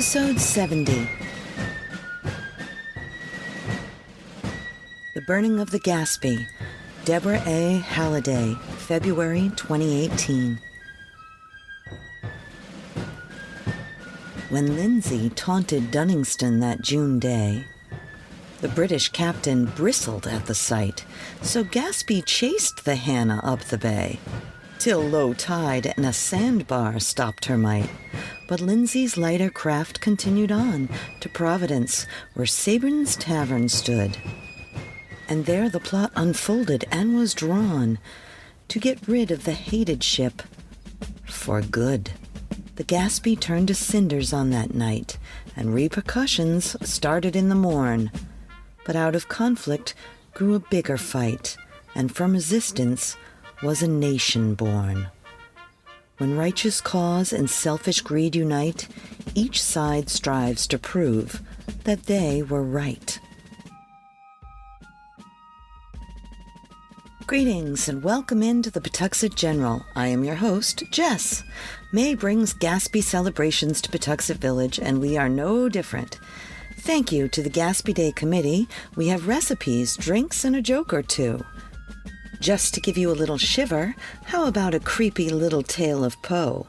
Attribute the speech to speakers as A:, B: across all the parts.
A: Episode 70. The Burning of the Gaspee. Deborah A. Halliday, February 2018. When Lindsay taunted Dunningston that June day, the British captain bristled at the sight, so Gaspee chased the Hannah up the bay, till low tide and a sandbar stopped her might. But Lindsay's lighter craft continued on to Providence, where Sabrin's Tavern stood. And there the plot unfolded and was drawn to get rid of the hated ship for good. The Gaspee turned to cinders on that night, and repercussions started in the morn. But out of conflict grew a bigger fight, and from resistance was a nation born. When righteous cause and selfish greed unite, each side strives to prove that they were right. Greetings and welcome into the Pawtuxet General. I am your host, Jess. May brings Gaspee celebrations to Pawtuxet Village, and we are no different. Thank you to the Gaspee Day Committee. We have recipes, drinks, and a joke or two. Just to give you a little shiver, how about a creepy little tale of Poe?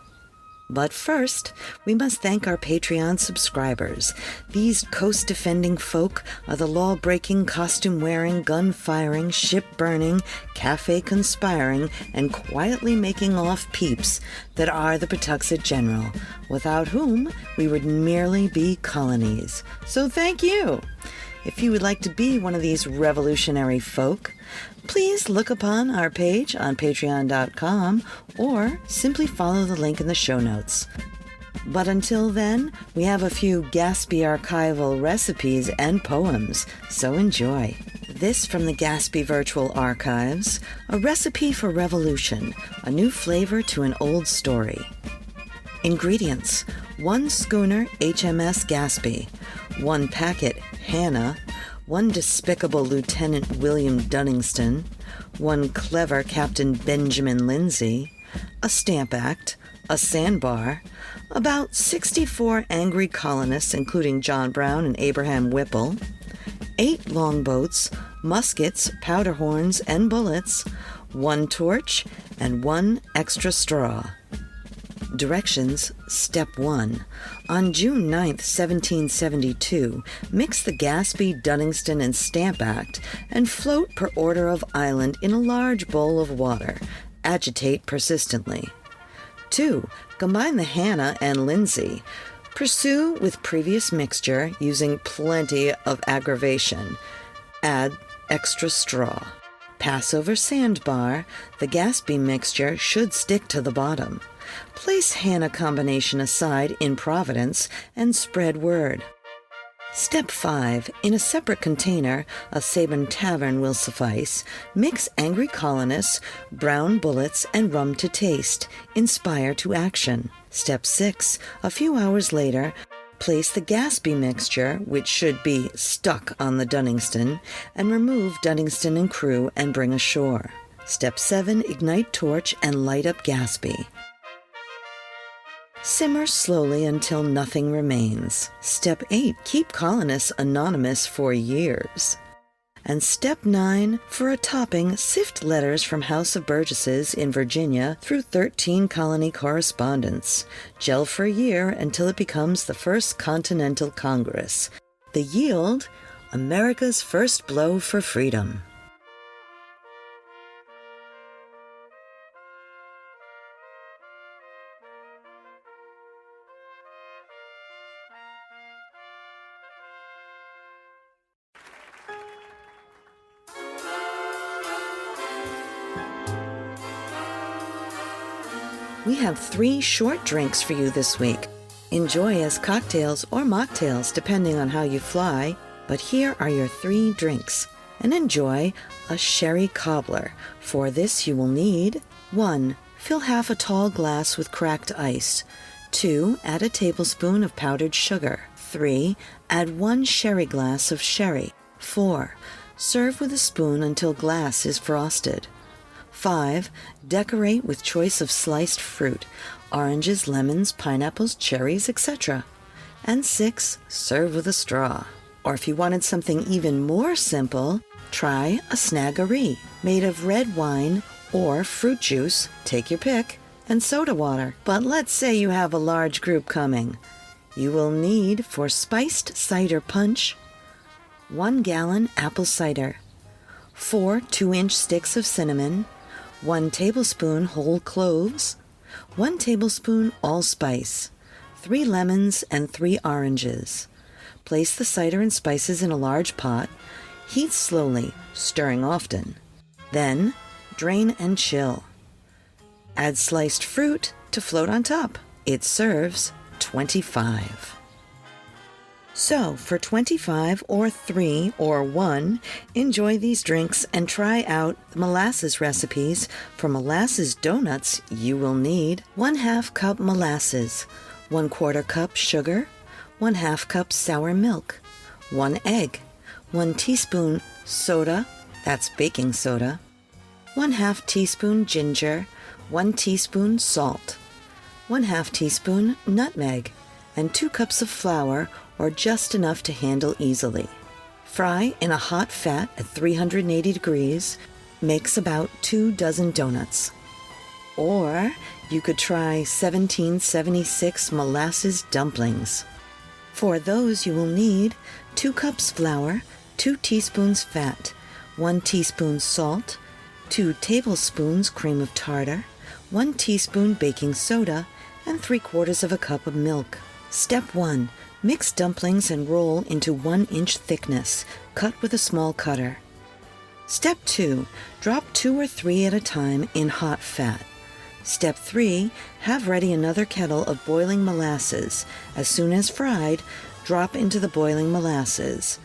A: But first, we must thank our Patreon subscribers. These coast-defending folk are the law-breaking, costume-wearing, gun-firing, ship-burning, cafe-conspiring, and quietly making-off peeps that are the Pawtuxet General, without whom we would merely be colonies. So thank you! If you would like to be one of these revolutionary folk, please look upon our page on patreon.com or simply follow the link in the show notes. But until then, we have a few Gaspee archival recipes and poems, so enjoy. This from the Gaspee Virtual Archives, a recipe for revolution, a new flavor to an old story. Ingredients: 1 schooner HMS Gaspee, 1 packet Hannah, 1 despicable Lieutenant William Dunningston, 1 clever Captain Benjamin Lindsay, a stamp act, a sandbar, about 64 angry colonists including John Brown and Abraham Whipple, 8 longboats, muskets, powder horns, and bullets, 1 torch, and 1 extra straw. Directions: Step 1. On June 9th, 1772, mix the Gaspee, Dunningston, and Stamp Act and float per order of island in a large bowl of water. Agitate persistently. 2. Combine the Hannah and Lindsay. Pursue with previous mixture using plenty of aggravation. Add extra straw. Pass over sandbar. The Gaspee mixture should stick to the bottom. Place Hannah combination aside in Providence and spread word. Step 5. In a separate container, a Sabin Tavern will suffice. Mix angry colonists, brown bullets, and rum to taste. Inspire to action. Step 6. A few hours later, place the Gaspee mixture, which should be stuck on the Dunningston, and remove Dunningston and crew and bring ashore. Step 7. Ignite torch and light up Gaspee. Simmer slowly until nothing remains. Step 8. Keep colonists anonymous for years. And Step 9. For a topping, sift letters from House of Burgesses in Virginia through 13 colony correspondents. Gel for a year until it becomes the First Continental Congress. The yield: America's first blow for freedom. We have 3 short drinks for you this week. Enjoy as cocktails or mocktails depending on how you fly, but here are your 3 drinks. And enjoy a sherry cobbler. For this you will need: 1. Fill half a tall glass with cracked ice. 2. Add a tablespoon of powdered sugar. 3. Add 1 sherry glass of sherry. 4. Serve with a spoon until glass is frosted. 5. Decorate with choice of sliced fruit, oranges, lemons, pineapples, cherries, etc. And 6, serve with a straw. Or if you wanted something even more simple, try a snaggery, made of red wine or fruit juice, take your pick, and soda water. But let's say you have a large group coming. You will need, for spiced cider punch, 1 gallon apple cider, 4 2-inch sticks of cinnamon, 1 tablespoon whole cloves, 1 tablespoon allspice, 3 lemons, and 3 oranges. Place the cider and spices in a large pot. Heat slowly, stirring often. Then, drain and chill. Add sliced fruit to float on top. It serves 25. So, for 25 or 3 or 1, enjoy these drinks and try out the molasses recipes. For molasses donuts, you will need 1/2 cup molasses, 1/4 cup sugar, 1/2 cup sour milk, 1 egg, 1 teaspoon soda, that's baking soda, 1/2 teaspoon ginger, 1 teaspoon salt, 1/2 teaspoon nutmeg, and 2 cups of flour, or just enough to handle easily. Fry in a hot fat at 380 degrees. Makes about 2 dozen donuts. Or you could try 1776 molasses dumplings. For those you will need 2 cups flour, 2 teaspoons fat, 1 teaspoon salt, 2 tablespoons cream of tartar, 1 teaspoon baking soda, and 3/4 of a cup of milk. Step 1. Mix dumplings and roll into 1-inch thickness, cut with a small cutter. Step 2. Drop 2 or 3 at a time in hot fat. Step 3. Have ready another kettle of boiling molasses. As soon as fried, drop into the boiling molasses.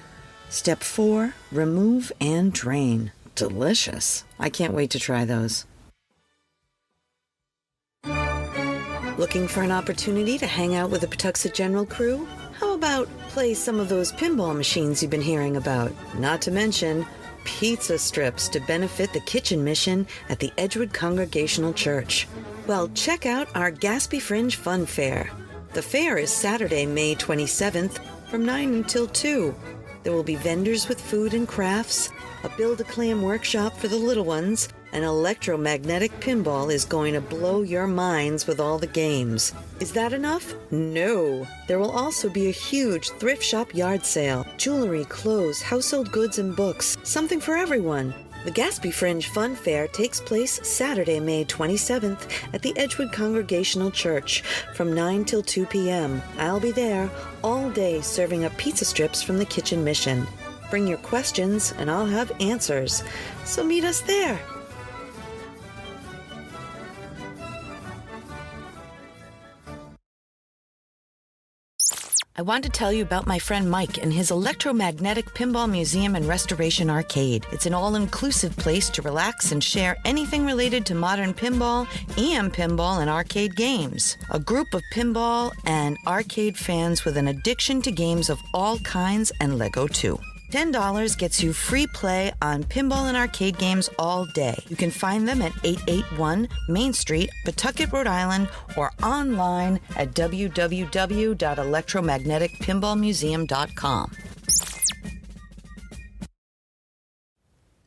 A: Step 4. Remove and drain. Delicious. I can't wait to try those. Looking for an opportunity to hang out with the Pawtuxet General crew? How about play some of those pinball machines you've been hearing about? Not to mention pizza strips to benefit the kitchen mission at the Edgewood Congregational Church. Well, check out our Gaspee Fringe Fun Fair. The fair is Saturday, May 27th from 9 until 2. There will be vendors with food and crafts, a build-a-clam workshop for the little ones, and electromagnetic pinball is going to blow your minds with all the games. Is that enough? No. There will also be a huge thrift shop yard sale. Jewelry, clothes, household goods, and books. Something for everyone. The Gaspee Fringe Fun Fair takes place Saturday, May 27th at the Edgewood Congregational Church from 9 till 2 p.m. I'll be there all day serving up pizza strips from the kitchen mission. Bring your questions and I'll have answers. So meet us there. I want to tell you about my friend Mike and his electromagnetic pinball museum and restoration arcade. It's an all-inclusive place to relax and share anything related to modern pinball and arcade games. A group of pinball and arcade fans with an addiction to games of all kinds and Lego too. $10 gets you free play on pinball and arcade games all day. You can find them at 881 Main Street, Pawtucket, Rhode Island, or online at www.electromagneticpinballmuseum.com.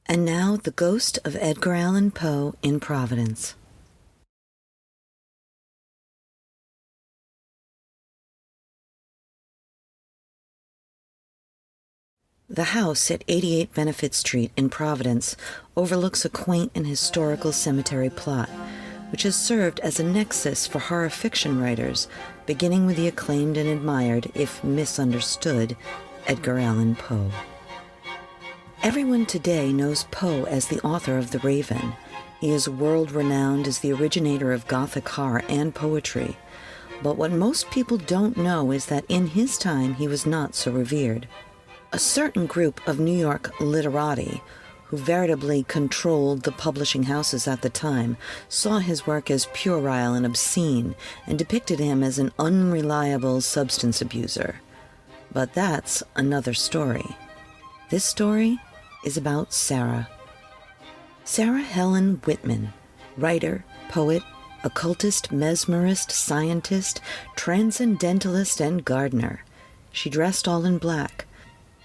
A: And now, the ghost of Edgar Allan Poe in Providence. The house at 88 Benefit Street in Providence overlooks a quaint and historical cemetery plot, which has served as a nexus for horror fiction writers, beginning with the acclaimed and admired, if misunderstood, Edgar Allan Poe. Everyone today knows Poe as the author of The Raven. He is world-renowned as the originator of Gothic horror and poetry. But what most people don't know is that in his time he was not so revered. A certain group of New York literati, who veritably controlled the publishing houses at the time, saw his work as puerile and obscene and depicted him as an unreliable substance abuser. But that's another story. This story is about Sarah. Sarah Helen Whitman, writer, poet, occultist, mesmerist, scientist, transcendentalist, and gardener. She dressed all in black.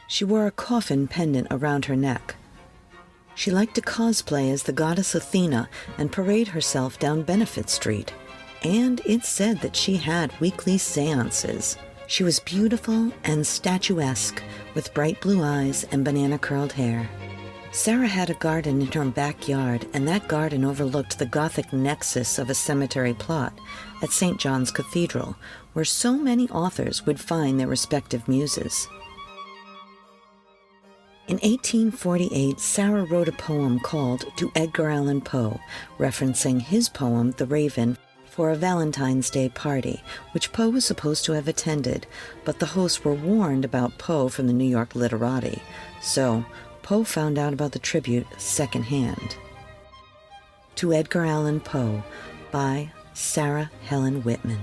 A: She wore a coffin pendant around her neck. She liked to cosplay as the goddess Athena and parade herself down Benefit Street. And it's said that she had weekly seances. She was beautiful and statuesque, with bright blue eyes and banana-curled hair. Sarah had a garden in her backyard, and that garden overlooked the Gothic nexus of a cemetery plot at St. John's Cathedral, where so many authors would find their respective muses. In 1848, Sarah wrote a poem called To Edgar Allan Poe, referencing his poem, The Raven, for a Valentine's Day party, which Poe was supposed to have attended, but the hosts were warned about Poe from the New York literati, so Poe found out about the tribute secondhand. To Edgar Allan Poe by Sarah Helen Whitman.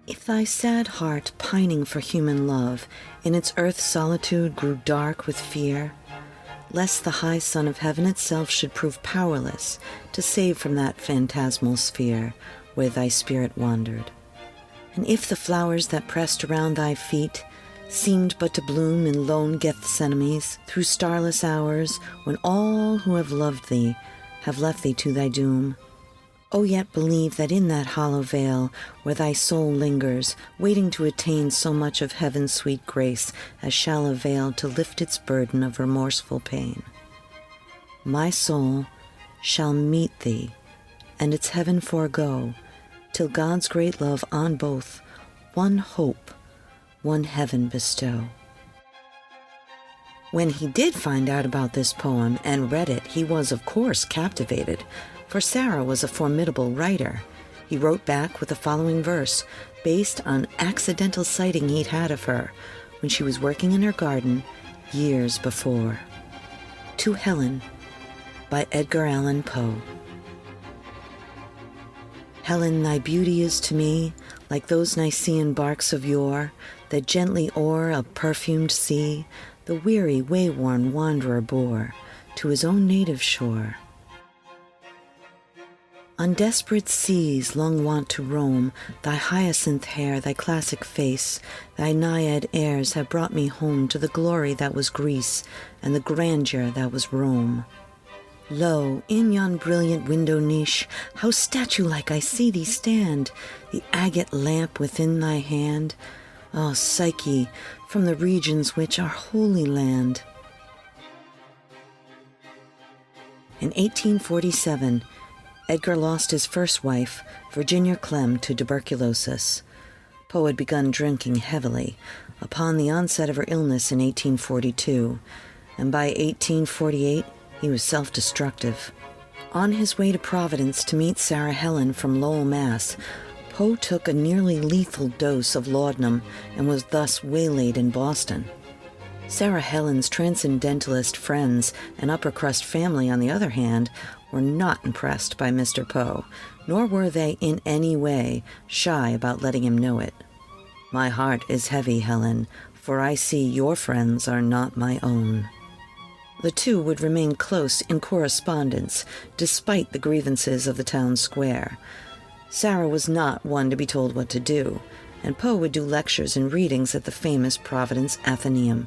A: If thy sad heart, pining for human love, in its earth's solitude grew dark with fear, lest the high sun of heaven itself should prove powerless to save from that phantasmal sphere where thy spirit wandered. And if the flowers that pressed around thy feet seemed but to bloom in lone Gethsemanes through starless hours, when all who have loved thee have left thee to thy doom, oh, yet believe that in that hollow vale where thy soul lingers, waiting to attain so much of heaven's sweet grace as shall avail to lift its burden of remorseful pain, my soul shall meet thee, and its heaven forego, till God's great love on both one hope, one heaven bestow. When he did find out about this poem and read it, he was, of course, captivated, for Sarah was a formidable writer. He wrote back with the following verse, based on accidental sighting he'd had of her when she was working in her garden years before. To Helen, by Edgar Allan Poe. Helen, thy beauty is to me like those Nicean barks of yore that gently o'er a perfumed sea the weary, wayworn wanderer bore to his own native shore. On desperate seas long wont to roam, thy hyacinth hair, thy classic face, thy naiad airs have brought me home to the glory that was Greece and the grandeur that was Rome. Lo, in yon brilliant window niche, how statue-like I see thee stand, the agate lamp within thy hand. O Psyche, from the regions which are Holy Land. In 1847, Edgar lost his first wife, Virginia Clem, to tuberculosis. Poe had begun drinking heavily upon the onset of her illness in 1842, and by 1848 he was self-destructive. On his way to Providence to meet Sarah Helen from Lowell, Mass., Poe took a nearly lethal dose of laudanum and was thus waylaid in Boston. Sarah Helen's transcendentalist friends and upper-crust family, on the other hand, were not impressed by Mr. Poe, nor were they in any way shy about letting him know it. My heart is heavy, Helen, for I see your friends are not my own. The two would remain close in correspondence, despite the grievances of the town square. Sarah was not one to be told what to do, and Poe would do lectures and readings at the famous Providence Athenaeum.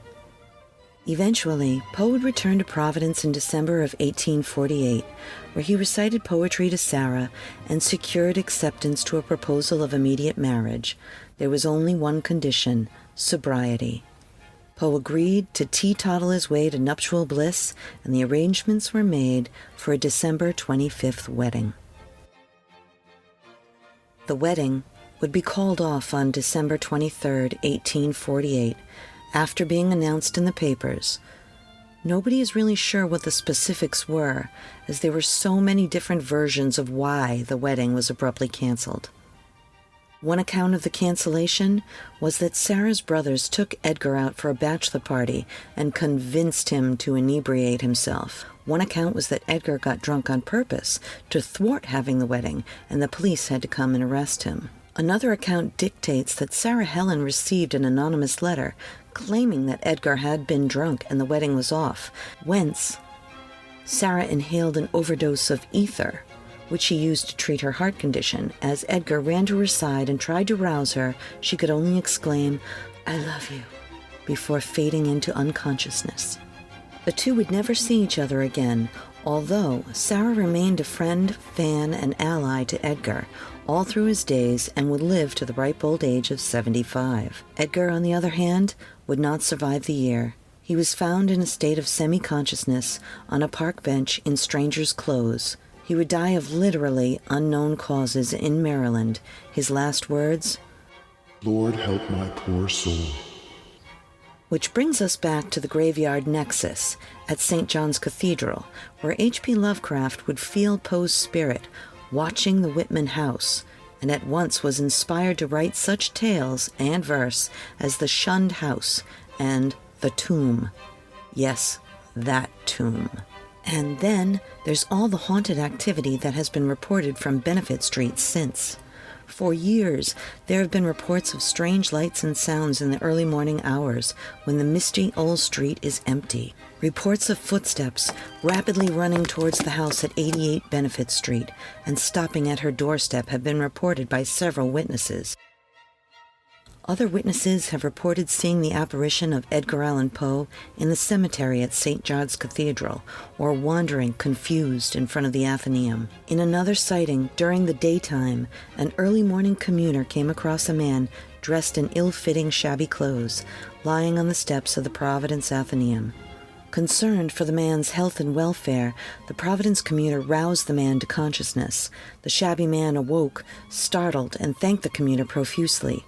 A: Eventually, Poe would return to Providence in December of 1848, where he recited poetry to Sarah and secured acceptance to a proposal of immediate marriage. There was only one condition: sobriety. Poe agreed to teetotal his way to nuptial bliss, and the arrangements were made for a December 25th wedding. The wedding would be called off on December 23rd, 1848, after being announced in the papers. Nobody is really sure what the specifics were, as there were so many different versions of why the wedding was abruptly canceled. One account of the cancellation was that Sarah's brothers took Edgar out for a bachelor party and convinced him to inebriate himself. One account was that Edgar got drunk on purpose to thwart having the wedding, and the police had to come and arrest him. Another account dictates that Sarah Helen received an anonymous letter claiming that Edgar had been drunk and the wedding was off, whence Sarah inhaled an overdose of ether, which she used to treat her heart condition. As Edgar ran to her side and tried to rouse her, she could only exclaim, "I love you," before fading into unconsciousness. The two would never see each other again, although Sarah remained a friend, fan, and ally to Edgar all through his days and would live to the ripe old age of 75. Edgar, on the other hand, would not survive the year. He was found in a state of semi-consciousness on a park bench in strangers' clothes. He would die of literally unknown causes in Maryland. His last words,
B: "Lord, help my poor soul."
A: Which brings us back to the graveyard nexus at St. John's Cathedral, where H.P. Lovecraft would feel Poe's spirit watching the Whitman house, and at once was inspired to write such tales and verse as The Shunned House and The Tomb. Yes, that tomb. And then there's all the haunted activity that has been reported from Benefit Street since. For years, there have been reports of strange lights and sounds in the early morning hours when the misty old street is empty. Reports of footsteps rapidly running towards the house at 88 Benefit Street and stopping at her doorstep have been reported by several witnesses. Other witnesses have reported seeing the apparition of Edgar Allan Poe in the cemetery at St. John's Cathedral, or wandering confused in front of the Athenaeum. In another sighting, during the daytime, an early morning commuter came across a man dressed in ill-fitting shabby clothes, lying on the steps of the Providence Athenaeum. Concerned for the man's health and welfare, the Providence commuter roused the man to consciousness. The shabby man awoke, startled, and thanked the commuter profusely.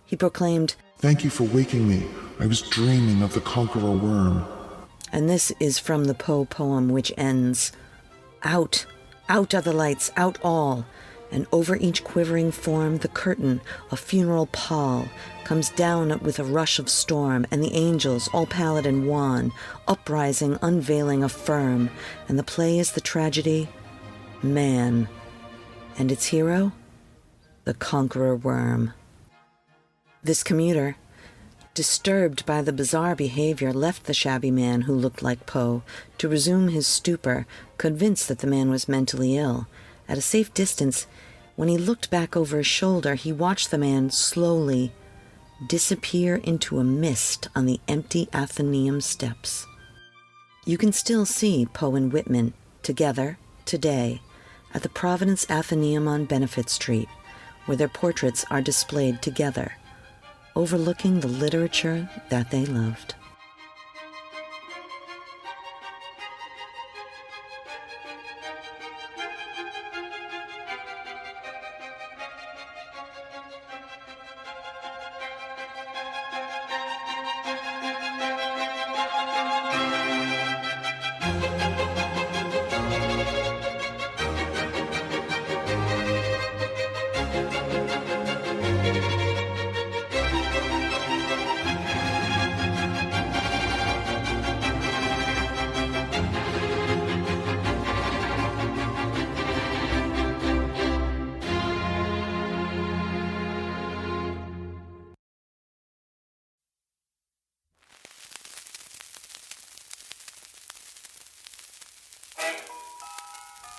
A: He proclaimed,
B: "Thank you for waking me. I was dreaming of the conqueror worm."
A: And this is from the Poe poem, which ends, "Out, out are the lights, out all, and over each quivering form the curtain, a funeral pall, comes down with a rush of storm, and the angels, all pallid and wan, uprising, unveiling, affirm, and the play is the tragedy, man, and its hero, the conqueror worm." This commuter, disturbed by the bizarre behavior, left the shabby man who looked like Poe to resume his stupor, convinced that the man was mentally ill. At a safe distance, when he looked back over his shoulder, he watched the man slowly disappear into a mist on the empty Athenaeum steps. You can still see Poe and Whitman together today at the Providence Athenaeum on Benefit Street, where their portraits are displayed together, overlooking the literature that they loved.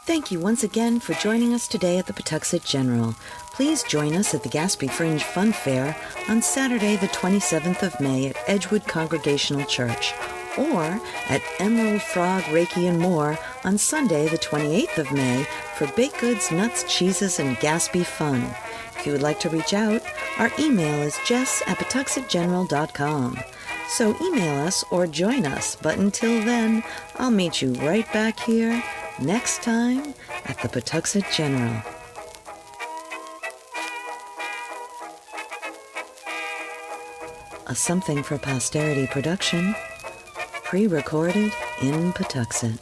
A: Thank you once again for joining us today at the Pawtuxet General. Please join us at the Gaspee Fringe Fun Fair on Saturday the 27th of May at Edgewood Congregational Church, or at Emerald Frog, Reiki, and more on Sunday the 28th of May for baked goods, nuts, cheeses, and Gaspee fun. If you would like to reach out, our email is jess@pawtuxetgeneral.com. So email us or join us, but until then, I'll meet you right back here next time at the Pawtuxet General. A Something for Posterity production, pre-recorded in Pawtuxet.